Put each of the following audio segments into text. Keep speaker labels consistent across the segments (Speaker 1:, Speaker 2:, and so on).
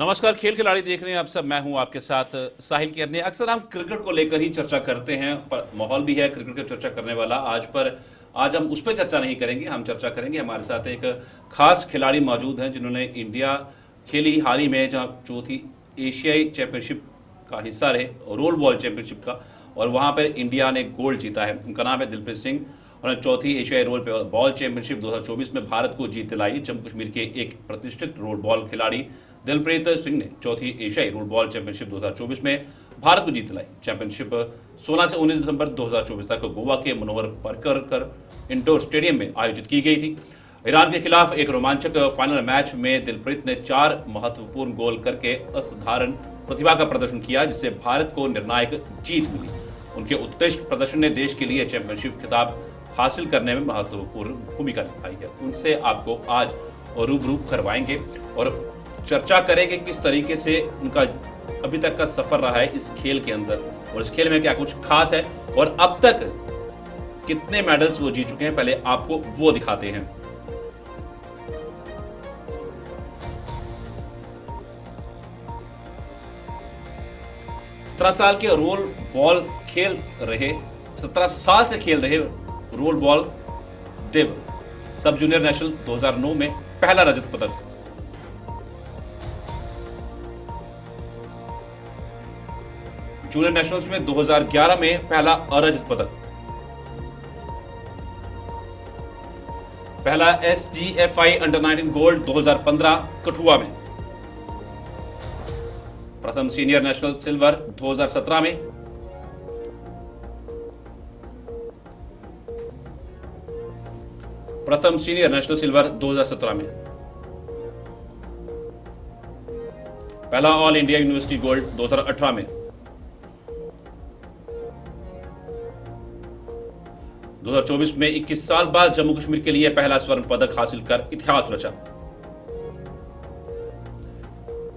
Speaker 1: नमस्कार, खेल खिलाड़ी देख रहे हैं आप सब। मैं हूं आपके साथ साहिल किरने। अक्सर हम क्रिकेट को लेकर ही चर्चा करते हैं, पर माहौल भी है क्रिकेट की चर्चा करने वाला आज हम उस पर चर्चा नहीं करेंगे। हम चर्चा करेंगे, हमारे साथ एक खास खिलाड़ी मौजूद हैं जिन्होंने इंडिया खेली हाल ही में, जहाँ चौथी एशियाई चैंपियनशिप का हिस्सा रहे, रोल बॉल चैंपियनशिप का, और वहाँ पर इंडिया ने गोल्ड जीता है। उनका नाम है दिलप्रीत सिंह। उन्होंने चौथी एशियाई रोल बॉल चैंपियनशिप 2024 में भारत को जीत दिलाई। जम्मू कश्मीर के एक प्रतिष्ठित रोल बॉल खिलाड़ी दिलप्रीत सिंह ने चौथी एशियाई रोल बॉल चैंपियनशिप 2024 में भारत को जीत दिलाई। चैंपियनशिप 16 से 19 दिसंबर 2024 तक गोवा के मनोहर पर्रिकर इंडोर स्टेडियम में आयोजित की गई थी। ईरान के खिलाफ एक रोमांचक फाइनल मैच में दिलप्रीत ने 4 महत्वपूर्ण गोल करके असाधारण प्रतिभा का प्रदर्शन किया, जिससे भारत को निर्णायक जीत मिली। उनके उत्कृष्ट प्रदर्शन ने देश के लिए चैंपियनशिप खिताब हासिल करने में महत्वपूर्ण भूमिका निभाई है। उनसे आपको आज रूबरू करवाएंगे और चर्चा करेंगे किस तरीके से उनका अभी तक का सफर रहा है इस खेल के अंदर, और इस खेल में क्या कुछ खास है और अब तक कितने मेडल्स वो जीत चुके हैं। पहले आपको वो दिखाते हैं। सत्रह साल के रोल बॉल खेल रहे 17 साल से खेल रहे रोल बॉल देव सब जूनियर नेशनल 2009 में पहला रजत पदक, जूनियर नेशनल्स में 2011 में पहला अरजत पदक, पहला SGFI अंडर 19 गोल्ड 2015 कठुआ में, प्रथम सीनियर नेशनल सिल्वर 2017 में, प्रथम सीनियर नेशनल सिल्वर 2017 में, पहला ऑल इंडिया यूनिवर्सिटी गोल्ड 2018 में, 2024 में 21 साल बाद जम्मू कश्मीर के लिए पहला स्वर्ण पदक हासिल कर इतिहास रचा।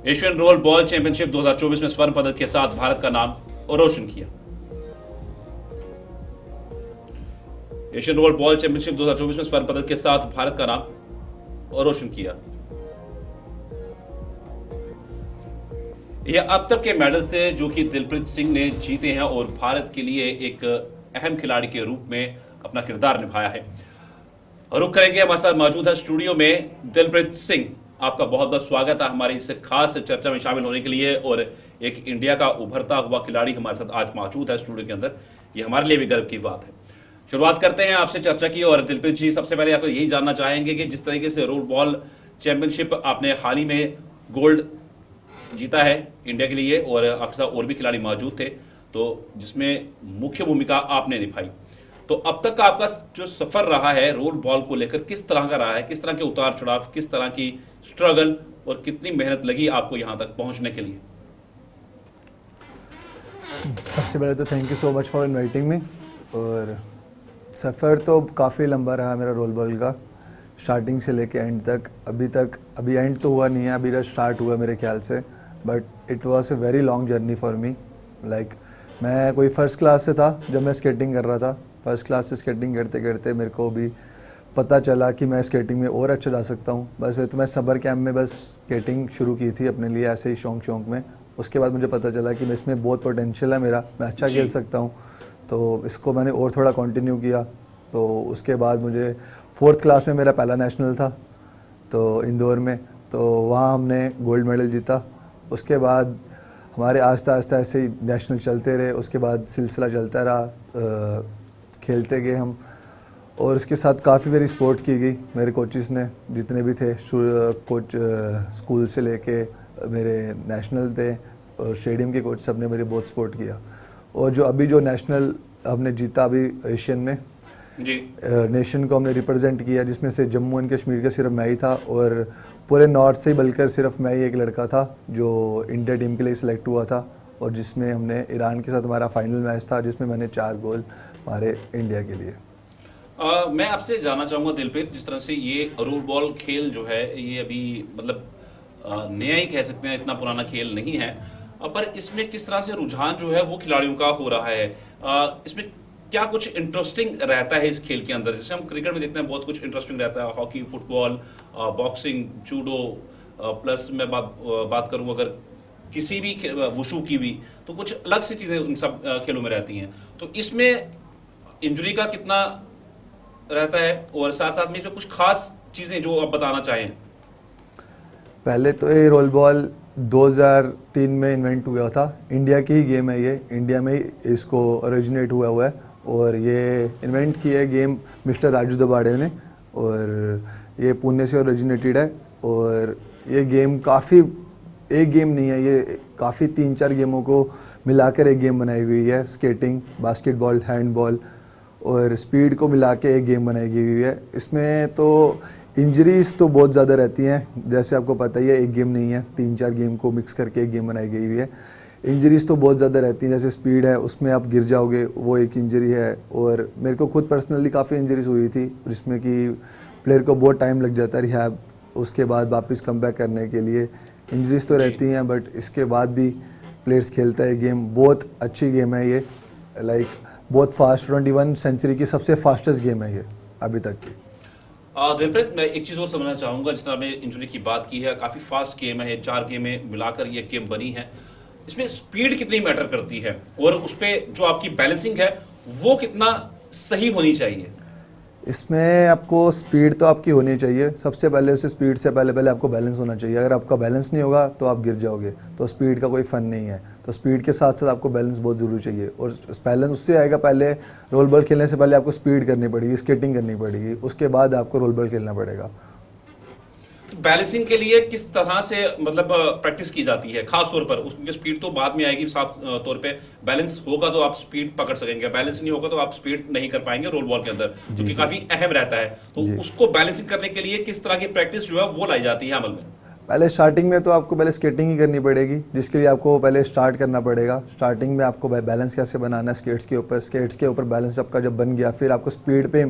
Speaker 1: एशियन रोल बॉल चैंपियनशिप 2024 में स्वर्ण पदक के साथ भारत का नाम रोशन किया। एशियन रोल बॉल चैंपियनशिप 2024 में स्वर्ण पदक के साथ भारत का नाम रोशन किया। यह अब तक के मेडल्स थे जो कि दिलप्रीत सिंह ने जीते हैं और भारत के लिए एक अहम खिलाड़ी के रूप में अपना किरदार निभाया है। रुक करेंगे, हमारे साथ मौजूद है स्टूडियो में दिलप्रीत सिंह। आपका बहुत बहुत स्वागत है हमारी इस खास चर्चा में शामिल होने के लिए। और एक इंडिया का उभरता हुआ खिलाड़ी हमारे साथ आज मौजूद है स्टूडियो के अंदर, ये हमारे लिए भी गर्व की बात है। शुरुआत करते हैं आपसे चर्चा की। और दिलप्रीत जी, सबसे पहले आपको यही जानना चाहेंगे कि जिस तरीके से रोल बॉल चैंपियनशिप आपने हाल ही में गोल्ड जीता है इंडिया के लिए, और आपके साथ और भी खिलाड़ी मौजूद थे, तो जिसमें मुख्य भूमिका आपने निभाई, तो अब तक का आपका जो सफर रहा है रोल बॉल को लेकर किस तरह का रहा है? किस तरह के उतार चढ़ाव, किस तरह की स्ट्रगल और कितनी मेहनत लगी आपको यहां तक पहुंचने के लिए?
Speaker 2: सबसे पहले तो thank you so much for inviting me. और सफ़र तो काफ़ी लंबा रहा मेरा रोल बॉल का, स्टार्टिंग से लेके एंड तक। अभी एंड तो हुआ नहीं है, अभी जस्ट स्टार्ट हुआ मेरे ख्याल से, but it was a very long journey for me. Like मैं कोई फर्स्ट क्लास से था जब मैं स्केटिंग कर रहा था। फर्स्ट क्लास से स्केटिंग करते करते मेरे को भी पता चला कि मैं स्केटिंग में और अच्छा जा सकता हूँ। बस तो मैं समर कैंप में बस स्केटिंग शुरू की थी अपने लिए, ऐसे ही शौक में। उसके बाद मुझे पता चला कि इसमें बहुत पोटेंशियल है मेरा, मैं अच्छा खेल सकता हूँ, तो इसको मैंने और थोड़ा कंटिन्यू किया। तो उसके बाद मुझे 4th क्लास में मेरा पहला नेशनल था, तो इंदौर में, तो वहाँ हमने गोल्ड मेडल जीता। उसके बाद हमारे आस्ता आस्ता ऐसे ही नेशनल चलते रहे, उसके बाद सिलसिला चलता रहा, खेलते गए हम। और उसके साथ काफ़ी मेरी सपोर्ट की गई मेरे कोचेस ने, जितने भी थे कोच, स्कूल से लेके मेरे नेशनल थे और स्टेडियम के कोच, सब ने मेरी बहुत सपोर्ट किया। और जो नेशनल हमने जीता अभी एशियन में
Speaker 1: जी,
Speaker 2: नेशन को हमने रिप्रेजेंट किया, जिसमें से जम्मू एंड कश्मीर का सिर्फ मैं ही था, और पूरे नॉर्थ से ही बल्कि सिर्फ मैं ही एक लड़का था जो इंडिया टीम के लिए सिलेक्ट हुआ था। और जिसमें हमने ईरान के साथ हमारा फाइनल मैच था, जिसमें मैंने 4 गोल मारे इंडिया के लिए।
Speaker 1: मैं आपसे जानना चाहूँगा दिलप्रीत, जिस तरह से ये रोल बॉल खेल जो है ये अभी मतलब नया ही कह सकते हैं, इतना पुराना खेल नहीं है, पर इसमें किस तरह से रुझान जो है वो खिलाड़ियों का हो रहा है? इसमें क्या कुछ इंटरेस्टिंग रहता है इस खेल के अंदर? जैसे हम क्रिकेट में देखते हैं बहुत कुछ इंटरेस्टिंग रहता है, hockey, football, boxing, judo, plus मैं बात करूं अगर किसी भी वुशु की भी, तो कुछ अलग सी चीज़ें उन सब खेलों में रहती हैं। तो इसमें इंजरी का कितना रहता है, और साथ साथ में जो कुछ खास चीज़ें जो आप बताना चाहें?
Speaker 2: पहले तो ये रोल बॉल 2003 में इन्वेंट हुआ था। इंडिया की ही गेम है ये, इंडिया में ही इसको ओरिजिनेट हुआ है। और ये इन्वेंट की है गेम मिस्टर राजू दबाड़े ने, और ये पुणे से ओरिजिनेटेड है। और ये गेम काफ़ी, एक गेम नहीं है ये, काफ़ी 3-4 गेमों को मिलाकर एक गेम बनाई हुई है। स्केटिंग, बास्केटबॉल, हैंडबॉल और स्पीड को मिला के एक गेम बनाई हुई है। इसमें तो इंजरीज तो बहुत ज़्यादा रहती हैं, जैसे आपको पता ही है, एक गेम नहीं है, 3-4 गेम को मिक्स करके एक गेम बनाई गई हुई है। इंजरीज तो बहुत ज़्यादा रहती हैं, जैसे स्पीड है उसमें आप गिर जाओगे, वो एक इंजरी है। और मेरे को खुद पर्सनली काफ़ी इंजरीज हुई थी, जिसमें कि प्लेयर को बहुत टाइम लग जाता है रिहैब, उसके बाद वापस कम बैक करने के लिए। इंजरीज तो रहती हैं, बट इसके बाद भी प्लेयर्स खेलता है गेम। बहुत अच्छी गेम है ये, लाइक बहुत फास्ट, 21 सेंचुरी की सबसे फास्टेस्ट गेम है ये अभी तक की।
Speaker 1: दिलप्रीत, मैं एक चीज़ और समझना चाहूँगा, जिस तरह आपने इंजरी की बात की है, काफ़ी फास्ट गेम है, 4 गेमें मिलाकर ये गेम बनी है। इसमें स्पीड कितनी मैटर करती है, और उस पर जो आपकी बैलेंसिंग है वो कितना सही होनी चाहिए?
Speaker 2: इसमें आपको स्पीड तो आपकी होनी चाहिए, सबसे पहले उसे स्पीड से पहले आपको बैलेंस होना चाहिए। अगर आपका बैलेंस नहीं होगा तो आप गिर जाओगे, तो स्पीड का कोई फ़न नहीं है। तो स्पीड के साथ साथ आपको बैलेंस बहुत ज़रूरी चाहिए, और बैलेंस उससे आएगा, पहले रोल बॉल खेलने से पहले आपको स्पीड करनी पड़ेगी, स्केटिंग करनी पड़ेगी, उसके बाद आपको रोल बॉल खेलना पड़ेगा।
Speaker 1: बैलेंसिंग के लिए किस तरह से मतलब प्रैक्टिस की जाती है, खास तौर पर? उसकी स्पीड तो बाद में आएगी, साफ तौर पे बैलेंस होगा तो आप स्पीड पकड़ सकेंगे, बैलेंस नहीं होगा तो आप स्पीड नहीं कर पाएंगे रोल बॉल के अंदर, जो कि काफी अहम रहता है। तो उसको बैलेंसिंग करने के लिए किस तरह की प्रैक्टिस जो है वो लाई जाती है अमल में?
Speaker 2: पहले स्टार्टिंग में तो आपको पहले स्केटिंग ही करनी पड़ेगी, जिसके लिए आपको पहले स्टार्ट करना पड़ेगा। स्टार्टिंग में आपको बैलेंस कैसे बनाना है स्केट्स के ऊपर बैलेंस आपका जब बन गया, फिर आपको स्पीड पे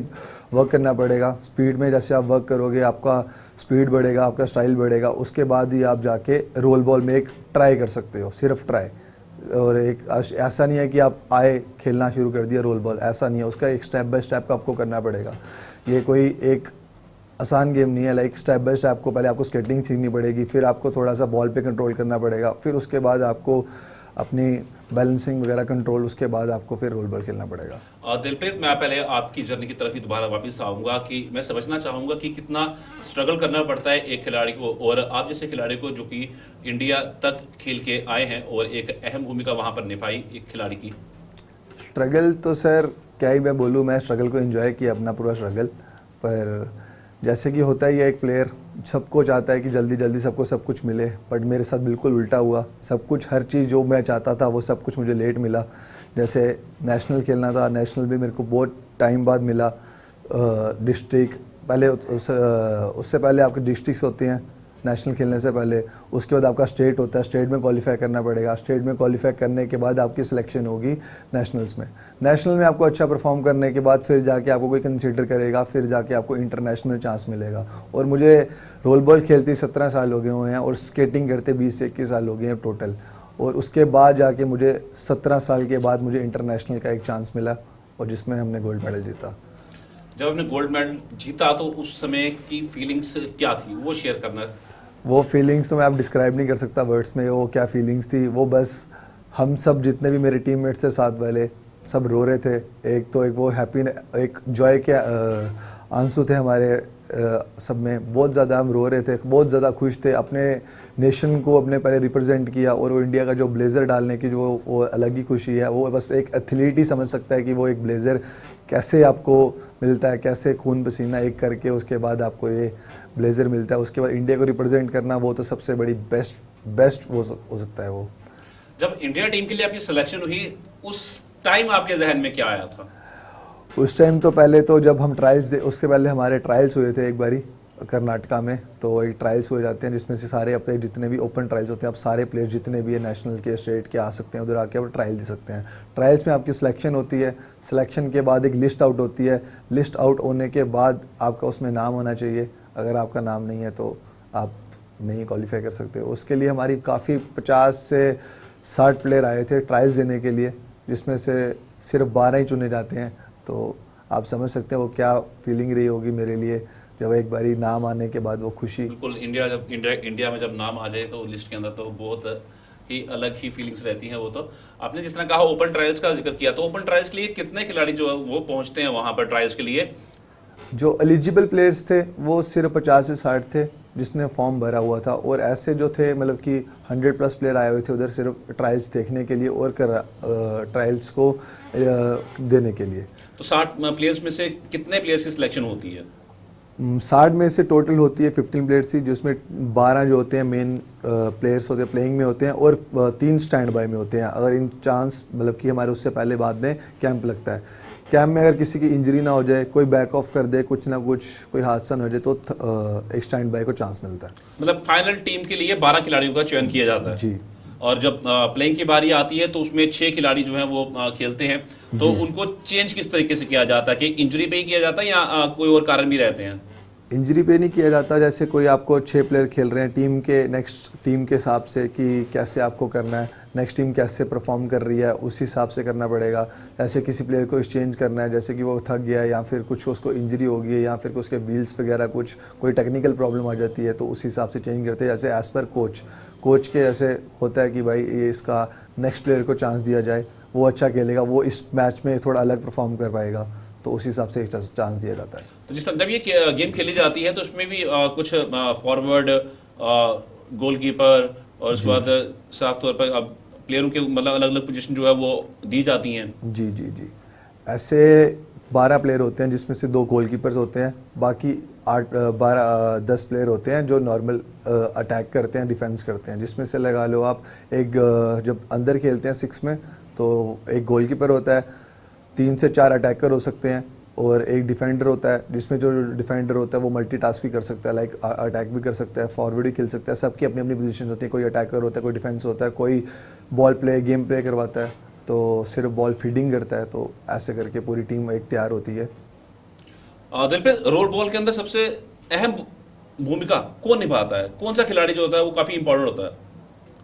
Speaker 2: वर्क करना पड़ेगा। स्पीड में जैसे आप वर्क करोगे, आपका स्पीड बढ़ेगा, आपका स्टाइल बढ़ेगा, उसके बाद ही आप जाके रोल बॉल में एक ट्राई कर सकते हो, सिर्फ ट्राई। और एक ऐसा नहीं है कि आप आए खेलना शुरू कर दिया रोल बॉल, ऐसा नहीं है, उसका एक स्टेप बाय स्टेप आपको करना पड़ेगा। ये कोई एक आसान गेम नहीं है, लाइक स्टेप बाय स्टेप आपको पहले आपको स्केटिंग सीखनी पड़ेगी, फिर आपको थोड़ा सा बॉल पे कंट्रोल करना पड़ेगा, फिर उसके बाद आपको अपनी बैलेंसिंग वगैरह कंट्रोल, उसके बाद आपको फिर रोल बॉल खेलना पड़ेगा।
Speaker 1: दिलप्रीत, मैं पहले आपकी जर्नी की तरफ ही दोबारा वापस आऊँगा कि मैं समझना चाहूँगा कि कितना स्ट्रगल करना पड़ता है एक खिलाड़ी को, और आप जैसे खिलाड़ी को जो कि इंडिया तक खेल के आए हैं और एक अहम भूमिका वहाँ पर निभाई एक खिलाड़ी की।
Speaker 2: स्ट्रगल तो सर क्या ही मैं बोलूँ, मैं स्ट्रगल को एंजॉय किया अपना पूरा स्ट्रगल। पर जैसे कि होता ही है, एक प्लेयर सबको चाहता है कि जल्दी जल्दी सबको सब कुछ मिले, बट मेरे साथ बिल्कुल उल्टा हुआ। सब कुछ, हर चीज़ जो मैं चाहता था वो सब कुछ मुझे लेट मिला। जैसे नेशनल खेलना था, नेशनल भी मेरे को बहुत टाइम बाद मिला। डिस्ट्रिक्ट पहले, उससे पहले आपके डिस्ट्रिक्ट्स होती हैं नेशनल खेलने से पहले, उसके बाद आपका स्टेट होता है, स्टेट में क्वालिफाई करना पड़ेगा, स्टेट में क्वालिफाई करने के बाद आपकी सिलेक्शन होगी नेशनल्स में। नेशनल में आपको अच्छा परफॉर्म करने के बाद फिर जाके आपको कोई कंसीडर करेगा, फिर जाके आपको इंटरनेशनल चांस मिलेगा। और मुझे रोल बॉल खेलते 17 साल हो गए हुए हैं, और स्केटिंग करते 20 से 21 साल हो गए हैं टोटल। और उसके बाद जाके मुझे 17 साल के बाद मुझे इंटरनेशनल का एक चांस मिला, और जिसमें हमने गोल्ड मेडल जीता।
Speaker 1: जब आपने गोल्ड मेडल जीता तो उस समय की फीलिंग्स क्या थी, वो शेयर करना?
Speaker 2: वो फीलिंग्स तो मैं आप डिस्क्राइब नहीं कर सकता वर्ड्स में, वो क्या फीलिंग्स थी। वो बस हम सब जितने भी मेरे टीममेट्स थे साथ वाले, सब रो रहे थे। एक वो हैप्पी, एक जॉय के आंसू थे हमारे सब में, बहुत ज़्यादा हम रो रहे थे, बहुत ज़्यादा खुश थे। अपने नेशन को अपने पहले रिप्रेजेंट किया, और वो इंडिया का जो ब्लेज़र डालने की जो वो अलग ही खुशी है। वो बस एक एथलीट ही समझ सकता है कि वो एक ब्लेज़र कैसे आपको मिलता है, कैसे खून पसीना एक करके उसके बाद आपको ये ब्लेज़र मिलता है। उसके बाद इंडिया को रिप्रेजेंट करना, वो तो सबसे बड़ी बेस्ट वो हो सकता है। वो
Speaker 1: जब इंडिया टीम के लिए आपकी सिलेक्शन हुई, उस टाइम आपके जहन में क्या आया था?
Speaker 2: उस टाइम तो पहले तो जब हम ट्रायल्स उसके पहले हमारे ट्रायल्स हुए थे एक बारी कर्नाटका में। तो एक ट्रायल्स हो जाते हैं जिसमें से सारे अपने जितने भी ओपन ट्रायल्स होते हैं, आप सारे प्लेयर्स जितने भी है नेशनल के, स्टेट के आ सकते हैं, उधर आके आप ट्रायल दे सकते हैं। ट्रायल्स में आपकी सिलेक्शन होती है, सिलेक्शन के बाद एक लिस्ट आउट होती है। लिस्ट आउट होने के बाद आपका उसमें नाम होना चाहिए, अगर आपका नाम नहीं है तो आप नहीं क्वालिफाई कर सकते। उसके लिए हमारी काफ़ी 50 से 60 प्लेयर आए थे ट्रायल्स देने के लिए, जिसमें से सिर्फ 12 ही चुने जाते हैं। तो आप समझ सकते हैं वो क्या फीलिंग रही होगी मेरे लिए। जब एक बारी नाम आने के बाद वो खुशी।
Speaker 1: बिल्कुल, इंडिया में जब नाम आ जाए तो लिस्ट के अंदर तो बहुत ही अलग ही फीलिंग्स रहती हैं। वो तो आपने जिस तरह कहा ओपन ट्रायल्स का जिक्र किया, तो ओपन ट्रायल्स के लिए कितने खिलाड़ी जो है वो पहुंचते हैं वहां पर ट्रायल्स के लिए?
Speaker 2: जो एलिजिबल प्लेयर्स थे वो सिर्फ 50 से 60 थे जिसने फॉर्म भरा हुआ था, और ऐसे जो थे मतलब कि 100+ प्लेयर आए हुए थे उधर सिर्फ ट्रायल्स देखने के लिए और ट्रायल्स को देने के लिए।
Speaker 1: तो 60 प्लेयर्स में से कितने प्लेयर्स की सिलेक्शन होती है?
Speaker 2: 60 में से टोटल होती है 15 प्लेयर्स की, जिसमें 12 जो होते हैं मेन प्लेयर्स होते हैं, प्लेइंग में होते हैं, और 3 स्टैंड बाय में होते हैं। अगर इन चांस मतलब कि हमारे उससे पहले बाद में कैंप लगता है, कैंप में अगर किसी की इंजरी ना हो जाए, कोई बैक ऑफ कर दे, कुछ ना कुछ कोई हादसा ना हो जाए, तो एक स्टैंड बाय को चांस मिलता है।
Speaker 1: मतलब फाइनल टीम के लिए 12 खिलाड़ियों का चयन किया जाता है
Speaker 2: जी।
Speaker 1: और जब प्लेइंग की बारी आती है तो उसमें 6 खिलाड़ी जो हैं वो खेलते हैं, तो उनको चेंज किस तरीके से किया जाता है? कि इंजरी पे ही किया जाता है या कोई और कारण भी रहते हैं?
Speaker 2: इंजरी पे नहीं किया जाता। जैसे कोई आपको 6 प्लेयर खेल रहे हैं टीम के, नेक्स्ट टीम के हिसाब से कि कैसे आपको करना है, नेक्स्ट टीम कैसे परफॉर्म कर रही है उस हिसाब से करना पड़ेगा। जैसे किसी प्लेयर को एक्सचेंज करना है, जैसे कि वो थक गया है या फिर कुछ उसको इंजरी हो गई है या फिर उसके व्हील्स वगैरह कुछ कोई टेक्निकल प्रॉब्लम आ जाती है, तो उस हिसाब से चेंज करते हैं। जैसे एज़ पर कोच के जैसे होता है कि भाई ये इसका नेक्स्ट प्लेयर को चांस दिया जाए, वो अच्छा खेलेगा, वो इस मैच में थोड़ा अलग परफॉर्म कर पाएगा, तो उस हिसाब से एक चांस दिया जाता है।
Speaker 1: तो जिस तरह जब ये गेम खेली जाती है तो उसमें भी कुछ फॉरवर्ड, गोलकीपर और उसके बाद साफ तौर पर अब प्लेयरों के मतलब अलग अलग पोजीशन जो है वो दी जाती हैं।
Speaker 2: जी जी जी, ऐसे 12 प्लेयर होते हैं जिसमें से 2 गोलकीपर्स होते हैं, बाकी 10 प्लेयर होते हैं जो नॉर्मल अटैक करते हैं, डिफेंस करते हैं। जिसमें से लगा लो आप एक जब अंदर खेलते हैं 6 में, तो एक गोलकीपर होता है, 3 से 4 अटैकर हो सकते हैं, और एक डिफेंडर होता है जिसमें जो डिफेंडर होता है वो मल्टीटास्क भी कर सकता है, लाइक अटैक भी कर सकता है, फॉरवर्ड भी खेल सकता है। सबकी अपनी अपनी पोजीशन होती है, कोई अटैकर होता है, कोई डिफेंस होता है, कोई बॉल प्ले गेम प्ले करवाता है, तो सिर्फ बॉल फीडिंग करता है। तो ऐसे करके पूरी टीम एक तैयार होती है।
Speaker 1: दिलप्रीत, रोल बॉल के अंदर सबसे अहम भूमिका कौन निभाता है? कौन सा खिलाड़ी जो होता है वो काफ़ी इंपॉर्टेंट होता है?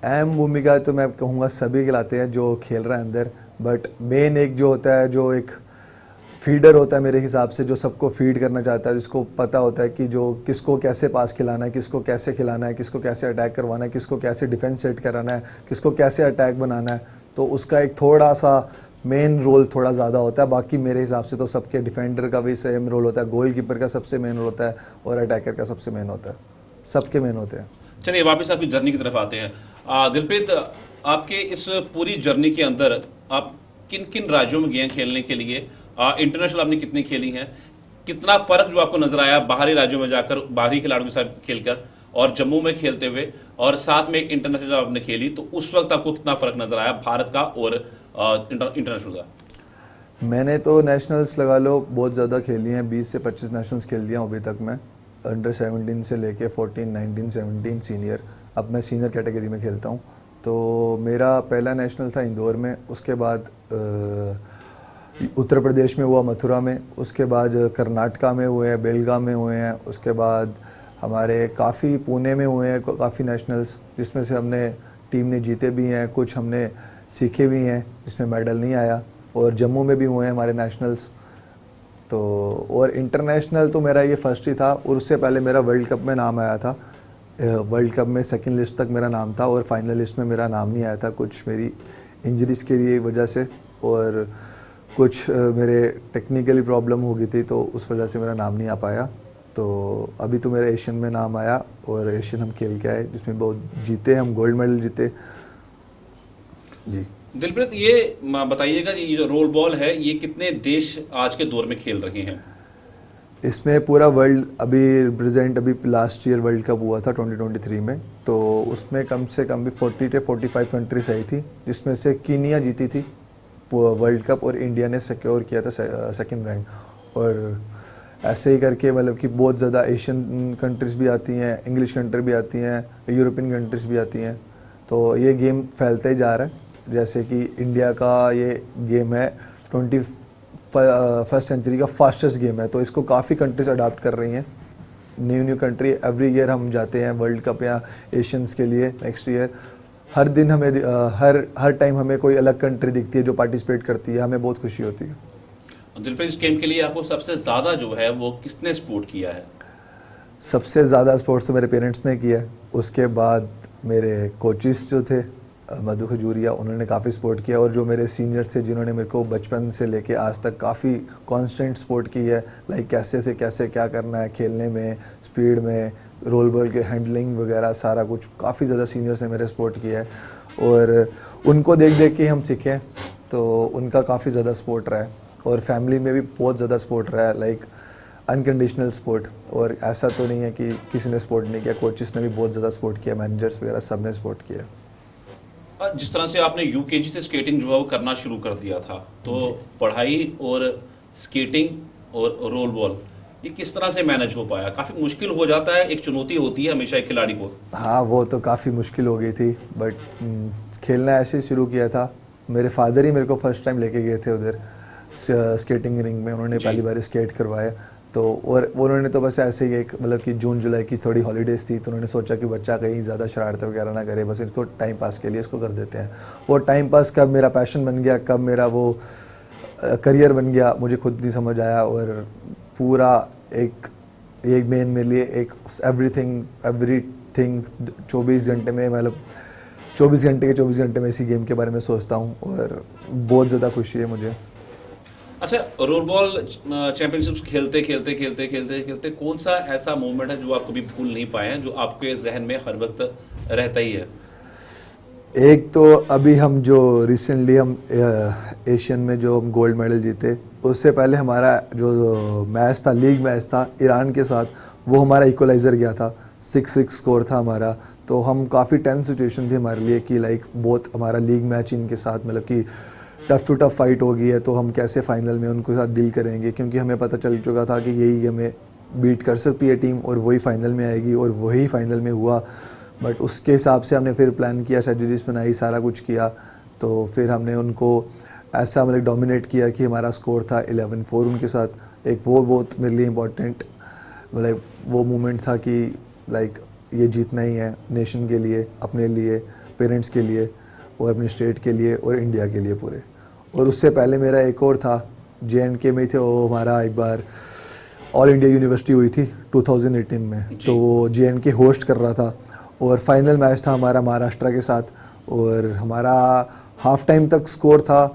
Speaker 2: अहम भूमिका तो मैं कहूँगा सभी खिलाते हैं जो खेल रहा है अंदर, बट मेन एक जो होता है, जो एक फीडर होता है मेरे हिसाब से, जो सबको फीड करना चाहता है, जिसको पता होता है कि जो किसको कैसे पास खिलाना है, किसको कैसे खिलाना है, किसको कैसे अटैक करवाना है, किसको कैसे डिफेंस सेट कराना है, किसको कैसे अटैक बनाना है, तो उसका एक थोड़ा सा मेन रोल थोड़ा ज़्यादा होता है। बाकी मेरे हिसाब से तो सबके डिफेंडर का भी सेम रोल होता है, गोलकीपर का सबसे मेन रोल होता है, और अटैकर का सबसे मेन होता है, सबके मेन होते हैं।
Speaker 1: चलिए वापस आपकी जर्नी की तरफ आते हैं। दिलप्रीत, आपके इस पूरी जर्नी के अंदर आप किन किन राज्यों में गए हैं खेलने के लिए? इंटरनेशनल आपने कितनी खेली हैं? कितना फ़र्क जो आपको नजर आया बाहरी राज्यों में जाकर बाहरी खिलाड़ियों के साथ खेलकर और जम्मू में खेलते हुए, और साथ में इंटरनेशनल जब आपने खेली तो उस वक्त आपको कितना फ़र्क नजर आया भारत का और इंटरनेशनल का?
Speaker 2: मैंने तो नेशनल्स लगा लो बहुत ज़्यादा खेली हैं, 20 से 25 नेशनल्स खेल दिया हूँ अभी तक मैं, अंडर 17 से लेके 14, 19, 17 सीनियर। अब मैं सीनियर कैटेगरी में खेलता हूँ। तो मेरा पहला नेशनल था इंदौर में, उसके बाद उत्तर प्रदेश में हुआ मथुरा में, उसके बाद कर्नाटका में हुए हैं, बेलगाम में हुए हैं, उसके बाद हमारे काफ़ी पुणे में हुए हैं काफ़ी नेशनल्स, जिसमें से हमने टीम ने जीते भी हैं, कुछ हमने सीखे भी हैं जिसमें मेडल नहीं आया, और जम्मू में भी हुए हैं हमारे नेशनल्स। तो और इंटरनेशनल तो मेरा ये फर्स्ट ही था, और उससे पहले मेरा वर्ल्ड कप में नाम आया था। वर्ल्ड कप में सेकंड लिस्ट तक मेरा नाम था, और फाइनल लिस्ट में मेरा नाम नहीं आया था, कुछ मेरी इंजरीज़ के लिए वजह से, और कुछ मेरे टेक्निकली प्रॉब्लम हो गई थी, तो उस वजह से मेरा नाम नहीं आ पाया। तो अभी तो मेरा एशियन में नाम आया, और एशियन हम खेल के आए जिसमें बहुत जीते, हम गोल्ड मेडल जीते जी।
Speaker 1: दिलप्रीत, ये बताइएगा ये जो रोल बॉल है ये कितने देश आज के दौर में खेल रहे हैं?
Speaker 2: इसमें पूरा वर्ल्ड अभी रिप्रेजेंट, अभी लास्ट ईयर वर्ल्ड कप हुआ था 2023 में, तो उसमें कम से कम भी 40 से 45 कंट्रीज आई थी, जिसमें से कीनिया जीती थी वर्ल्ड कप, और इंडिया ने सिक्योर किया था सेकंड रैंक। और ऐसे ही करके मतलब कि बहुत ज़्यादा एशियन कंट्रीज़ भी आती हैं, इंग्लिश कंट्री भी आती हैं, यूरोपियन कंट्रीज़ भी आती हैं। तो ये गेम फैलते ही जा रहा है। जैसे कि इंडिया का ये गेम है 21st सेंचुरी का फास्टेस्ट गेम है, तो इसको काफ़ी कंट्रीज अडाप्ट कर रही हैं। न्यू कंट्री एवरी ईयर हम जाते हैं वर्ल्ड कप या एशियंस के लिए नेक्स्ट ईयर। हर दिन हमें हर टाइम हमें कोई अलग कंट्री दिखती है जो पार्टिसिपेट करती है, हमें बहुत खुशी होती है।
Speaker 1: दिलप्रीत, इस गेम के लिए आपको सबसे ज़्यादा जो है वो किसने सपोर्ट किया है?
Speaker 2: सबसे ज़्यादा स्पोर्ट्स तो मेरे पेरेंट्स ने किया है, उसके बाद मेरे कोचिस जो थे मधु खजूरिया, उन्होंने काफ़ी सपोर्ट किया, और जो मेरे सीनियर थे जिन्होंने मेरे को बचपन से लेके आज तक काफ़ी कांस्टेंट सपोर्ट की है, लाइक कैसे से कैसे क्या करना है खेलने में, स्पीड में, रोल बॉल के हैंडलिंग वगैरह सारा कुछ, काफ़ी ज़्यादा सीनियर्स ने मेरे सपोर्ट किया है, और उनको देख देख के हम सीखे हैं, तो उनका काफ़ी ज़्यादा सपोर्ट रहा है, और फैमिली में भी बहुत ज़्यादा सपोर्ट रहा है, लाइक अनकंडीशनल सपोर्ट, और ऐसा तो नहीं है कि किसी ने सपोर्ट नहीं किया, कोचेस ने भी बहुत ज़्यादा सपोर्ट किया, मैनेजर्स वगैरह सब ने सपोर्ट किया।
Speaker 1: जिस तरह से आपने यूकेजी से स्केटिंग जो है वो करना शुरू कर दिया था, तो पढ़ाई और स्केटिंग और रोल बॉल ये किस तरह से मैनेज हो पाया? काफ़ी मुश्किल हो जाता है, एक चुनौती होती है हमेशा एक खिलाड़ी को।
Speaker 2: हाँ, वो तो काफ़ी मुश्किल हो गई थी, बट खेलना ऐसे ही शुरू किया था। मेरे फादर ही मेरे को फर्स्ट टाइम लेके गए थे उधर स्केटिंग रिंग में, उन्होंने पहली बार स्केट करवाया, तो और उन्होंने तो बस ऐसे ही एक मतलब कि जून जुलाई की थोड़ी हॉलीडेज़ थी, तो उन्होंने सोचा कि बच्चा कहीं ज़्यादा शरारतें वगैरह ना करे, बस इनको टाइम पास के लिए इसको कर देते हैं। वो टाइम पास कब मेरा पैशन बन गया, कब मेरा वो करियर बन गया, मुझे खुद नहीं समझ आया, और पूरा एक मेन मेरे लिए एक एवरीथिंग 24 घंटे में, मतलब 24 घंटे के 24 घंटे में इसी गेम के बारे में सोचता हूँ, और बहुत ज़्यादा खुशी है मुझे।
Speaker 1: अच्छा, रोल बॉल चैंपियनशिप खेलते खेलते खेलते खेलते खेलते कौन सा ऐसा मोमेंट है जो आप कभी भूल नहीं पाए हैं, जो आपके जहन में हर वक्त रहता ही है?
Speaker 2: एक तो अभी हम जो रिसेंटली हम एशियन में जो हम गोल्ड मेडल जीते, उससे पहले हमारा जो मैच था, लीग मैच था ईरान के साथ, वो हमारा इक्वलाइज़र गया था, 6-6 स्कोर था हमारा, तो हम काफ़ी टेंस सिचुएशन थी हमारे लिए कि लाइक बहुत हमारा लीग मैच इनके साथ मतलब कि टफ़ टू टफ़ फाइट हो गई है, तो हम कैसे फाइनल में उनके साथ डील करेंगे, क्योंकि हमें पता चल चुका था कि यही हमें बीट कर सकती है टीम और वही फाइनल में आएगी, और वही फाइनल में हुआ। बट उसके हिसाब से हमने फिर प्लान किया, स्ट्रेटजीज बनाई, सारा कुछ किया, तो फिर हमने उनको ऐसा मतलब डोमिनेट किया कि हमारा स्कोर था 11-4 उनके साथ। एक वो बहुत मेरे लिए इम्पोर्टेंट मतलब वो मोमेंट था कि लाइक ये जीतना ही है नेशन के लिए, अपने लिए, पेरेंट्स के लिए, और अपने स्टेट के लिए, और इंडिया के लिए पूरे। और उससे पहले मेरा एक और था, JNK में थे, वो हमारा एक बार ऑल इंडिया यूनिवर्सिटी हुई थी 2018 में, तो वो JNK होस्ट कर रहा था, और फाइनल मैच था हमारा महाराष्ट्र के साथ, और हमारा हाफ टाइम तक स्कोर था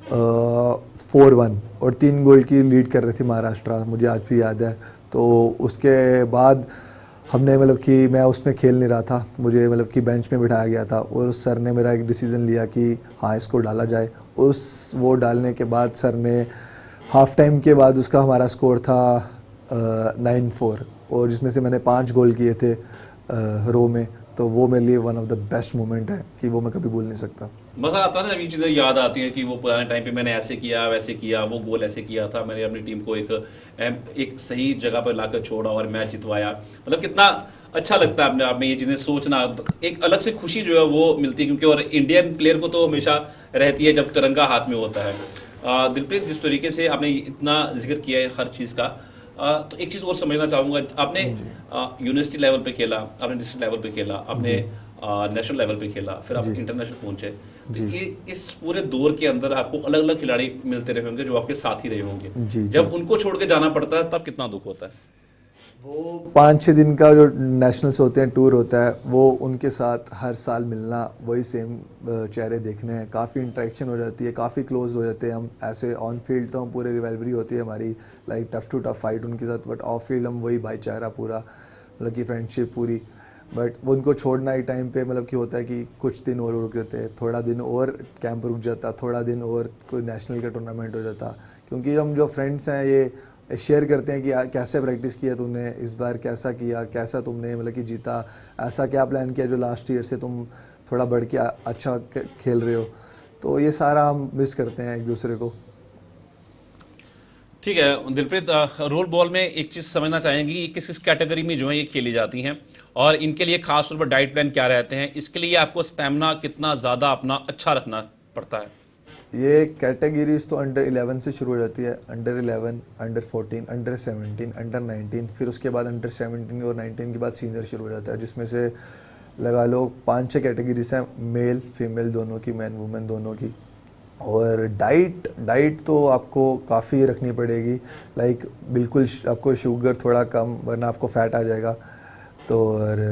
Speaker 2: 4-1, और 3 गोल की लीड कर रही थी महाराष्ट्र, मुझे आज भी याद है। तो उसके बाद हमने मतलब कि मैं उसमें खेल नहीं रहा था, मुझे मतलब कि बेंच में बिठाया गया था, और उस सर ने मेरा एक डिसीज़न लिया कि हाँ इसको डाला जाए। वो डालने के बाद सर ने हाफ टाइम के बाद उसका हमारा स्कोर था 9-4, और जिसमें से मैंने 5 गोल किए थे रो में, तो वो मेरे लिए one of the best moment है कि वो मैं कभी भूल नहीं सकता।
Speaker 1: मज़ा आता है ना, जब ये चीज़ें याद आती हैं कि वो पुराने टाइम पे मैंने ऐसे किया, वैसे किया, वो गोल ऐसे किया था, मैंने अपनी टीम को एक सही जगह पर लाकर छोड़ा और मैच जितवाया। मतलब कितना अच्छा लगता है अपने आप में ये चीज़ें सोचना, एक अलग से खुशी जो है वो मिलती है, क्योंकि और इंडियन प्लेयर को तो हमेशा रहती है जब तिरंगा हाथ में होता है। दिलप्रीत, जिस तरीके से आपने इतना जिक्र किया है हर चीज़ का, तो एक चीज़ और समझना चाहूँगा, आपने यूनिवर्सिटी लेवल पे खेला, आपने डिस्ट्रिक्ट लेवल पे खेला, आपने नेशनल लेवल पे खेला, फिर आप इंटरनेशनल पहुंचे, तो इस पूरे दौर के अंदर आपको अलग अलग खिलाड़ी मिलते रहे होंगे जो आपके साथ ही रहे होंगे, जब उनको छोड़ के जाना पड़ता है तब कितना दुख होता है?
Speaker 2: वो 5-6 दिन का जो नेशनल्स होते हैं, टूर होता है, वो उनके साथ हर साल मिलना, वही सेम चेहरे देखने हैं, काफ़ी इंटरेक्शन हो जाती है, काफ़ी क्लोज हो जाते हैं हम। ऐसे ऑन फील्ड तो हम पूरे रिवेलवरी होती है हमारी, like tough to tough fight उनके साथ, बट ऑफ फील्ड हम वही भाईचारा पूरा, मतलब कि फ्रेंडशिप पूरी। बट वो उनको छोड़ना ही टाइम पे मतलब कि होता है कि कुछ दिन और रुक जाते हैं, थोड़ा दिन और कैंप रुक जाता, थोड़ा दिन और कोई नेशनल का टूर्नामेंट हो जाता, क्योंकि हम जो फ्रेंड्स हैं ये शेयर करते हैं कि कैसे प्रैक्टिस किया तुमने इस बार, कैसा किया, कैसा तुमने मतलब कि जीता, ऐसा क्या प्लान किया जो लास्ट ईयर से तुम थोड़ा बढ़ के अच्छा खेल रहे हो। तो ये सारा हम मिस करते हैं एक दूसरे को।
Speaker 1: ठीक है दिलप्रीत, रोल बॉल में एक चीज़ समझना चाहेंगे कि किस किस कैटेगरी में जो है ये खेली जाती हैं, और इनके लिए खास तौर पर डाइट प्लान क्या रहते हैं, इसके लिए आपको स्टेमिना कितना ज़्यादा अपना अच्छा रखना पड़ता है?
Speaker 2: ये कैटेगरीज तो अंडर 11 से शुरू हो जाती है, अंडर 11, अंडर 14, अंडर 17, अंडर 19, फिर उसके बाद अंडर 17 और 19 के बाद सीनियर शुरू हो जाता है, जिसमें से लगा लो 5-6 कैटेगरीज हैं, मेल फीमेल दोनों की, मैन वुमेन दोनों की। और डाइट तो आपको काफ़ी रखनी पड़ेगी, लाइक बिल्कुल आपको शुगर थोड़ा कम, वरना आपको फैट आ जाएगा। तो और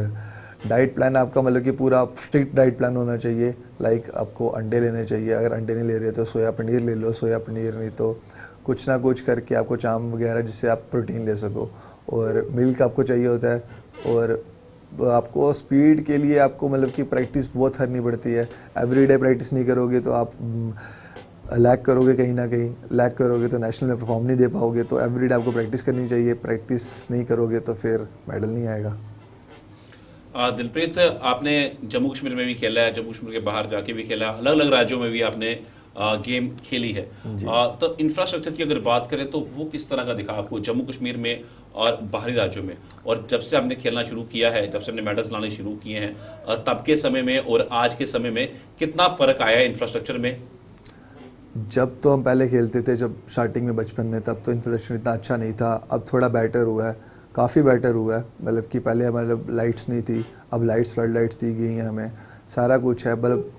Speaker 2: डाइट प्लान आपका मतलब कि पूरा स्ट्रिक्ट डाइट प्लान होना चाहिए। लाइक आपको अंडे लेने चाहिए, अगर अंडे नहीं ले रहे तो सोया पनीर ले लो, सोया पनीर नहीं तो कुछ ना कुछ करके आपको चाम वगैरह जिससे आप प्रोटीन ले सको। और मिल्क आपको चाहिए होता है। और आपको स्पीड के लिए आपको मतलब कि प्रैक्टिस बहुत करनी पड़ती है। एवरीडे प्रैक्टिस नहीं करोगे तो आप लैग करोगे, कहीं ना कहीं लैग करोगे तो नेशनल में परफॉर्म नहीं दे पाओगे। तो एवरीडे आपको प्रैक्टिस करनी चाहिए, प्रैक्टिस नहीं करोगे तो फिर मेडल नहीं आएगा।
Speaker 1: दिलप्रीत, आपने जम्मू कश्मीर में भी खेला है, जम्मू कश्मीर के बाहर जाके भी खेला, अलग अलग राज्यों में भी आपने गेम खेली है। तो इंफ्रास्ट्रक्चर की अगर बात करें तो वो किस तरह का दिखा आपको जम्मू कश्मीर में और बाहरी राज्यों में? और जब से आपने खेलना शुरू किया है, जब से आपने मेडल्स लाने शुरू किए हैं, तब के समय में और आज के समय में कितना फ़र्क आया है इंफ्रास्ट्रक्चर में?
Speaker 2: जब तो हम पहले खेलते थे, जब स्टार्टिंग में बचपन में, तब तो इंफ्रास्ट्रक्चर इतना अच्छा नहीं था। अब थोड़ा बेटर हुआ है, काफ़ी बेटर हुआ है। मतलब कि पहले मतलब लाइट्स नहीं थी, अब लाइट्स, फ्लड लाइट्स दी गई हैं हमें, सारा कुछ है। मतलब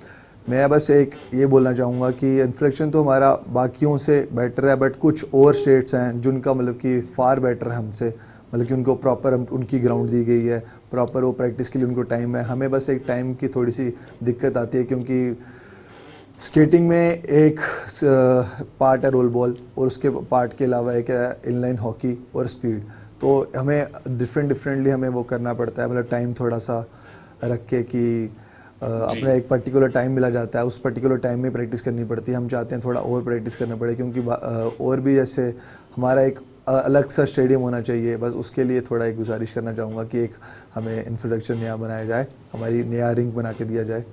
Speaker 2: मैं बस एक ये बोलना चाहूँगा कि इंफ्रास्ट्रक्चर तो हमारा बाकियों से बेटर है, बट कुछ और स्टेट्स हैं जिनका मतलब कि फार बेटर है हमसे। मतलब कि उनको प्रॉपर उनकी ग्राउंड दी गई है, प्रॉपर वो प्रैक्टिस के लिए उनको टाइम है। हमें बस एक टाइम की थोड़ी सी दिक्कत आती है, क्योंकि स्केटिंग में एक पार्ट है रोल बॉल, और उसके पार्ट के अलावा एक है इनलाइन हॉकी और स्पीड। तो हमें डिफरेंटली हमें वो करना पड़ता है। मतलब टाइम थोड़ा सा रख के कि अपना एक पर्टिकुलर टाइम मिला जाता है, उस पर्टिकुलर टाइम में प्रैक्टिस करनी पड़ती है। हम चाहते हैं थोड़ा और प्रैक्टिस करना पड़े, क्योंकि और भी जैसे हमारा एक अलग सा स्टेडियम होना चाहिए। बस उसके लिए थोड़ा एक गुजारिश करना चाहूँगा कि एक हमें इंफ्रास्ट्रक्चर नया बनाया जाए, हमारी नया रिंग बना के दिया जाए,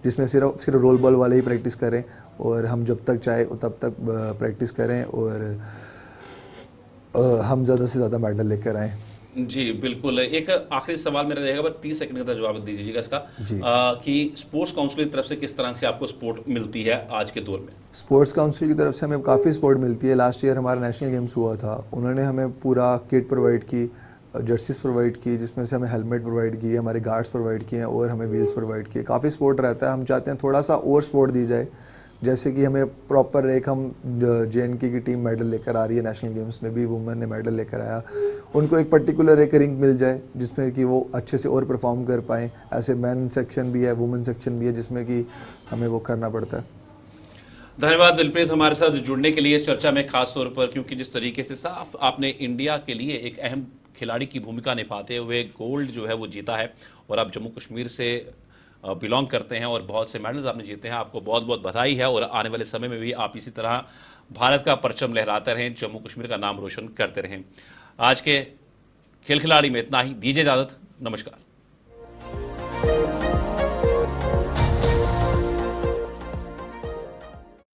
Speaker 2: जिसमें सिर्फ रोल बॉल वाले ही प्रैक्टिस करें, और हम जब तक चाहे तब तक प्रैक्टिस करें, और हम ज़्यादा से ज़्यादा मेडल लेकर आएँ।
Speaker 1: जी बिल्कुल। एक आखिरी सवाल मेरा रहेगा, बस 30 सेकंड का जवाब दीजिएगा इसका, कि स्पोर्ट्स काउंसिल की तरफ से किस तरह से आपको सपोर्ट मिलती है आज के दौर में?
Speaker 2: स्पोर्ट्स काउंसिल की तरफ से हमें काफ़ी सपोर्ट मिलती है। लास्ट ईयर हमारा नेशनल गेम्स हुआ था, उन्होंने हमें पूरा किट प्रोवाइड की, जर्सीज प्रोवाइड की, जिसमें से हमें हेलमेट प्रोवाइड किए, हमारे गार्ड्स प्रोवाइड किए, और हमें व्हील्स प्रोवाइड किए। काफ़ी सपोर्ट रहता है। हम चाहते हैं थोड़ा सा और सपोर्ट दी जाए, जैसे कि हमें प्रॉपर एक हम JNK की टीम मेडल लेकर आ रही है, नेशनल गेम्स में भी वुमेन ने मेडल लेकर आया, उनको एक पर्टिकुलर एक रिंग मिल जाए जिसमें कि वो अच्छे से और परफॉर्म कर पाएँ। ऐसे मैन सेक्शन भी है, वुमेन सेक्शन भी है, जिसमें कि हमें वो करना पड़ता है।
Speaker 1: धन्यवाद दिलप्रीत हमारे साथ जुड़ने के लिए इस चर्चा में, खास तौर पर क्योंकि जिस तरीके से साफ आपने इंडिया के लिए एक अहम खिलाड़ी की भूमिका निभाते हुए गोल्ड जो है वो जीता है, और आप जम्मू कश्मीर से बिलोंग करते हैं और बहुत से मेडल्स आपने जीते हैं, आपको बहुत बहुत बधाई है। और आने वाले समय में भी आप इसी तरह भारत का परचम लहराते रहें, जम्मू कश्मीर का नाम रोशन करते रहें। आज के खेल खिलाड़ी में इतना ही, दीजिए इजाज़त, नमस्कार।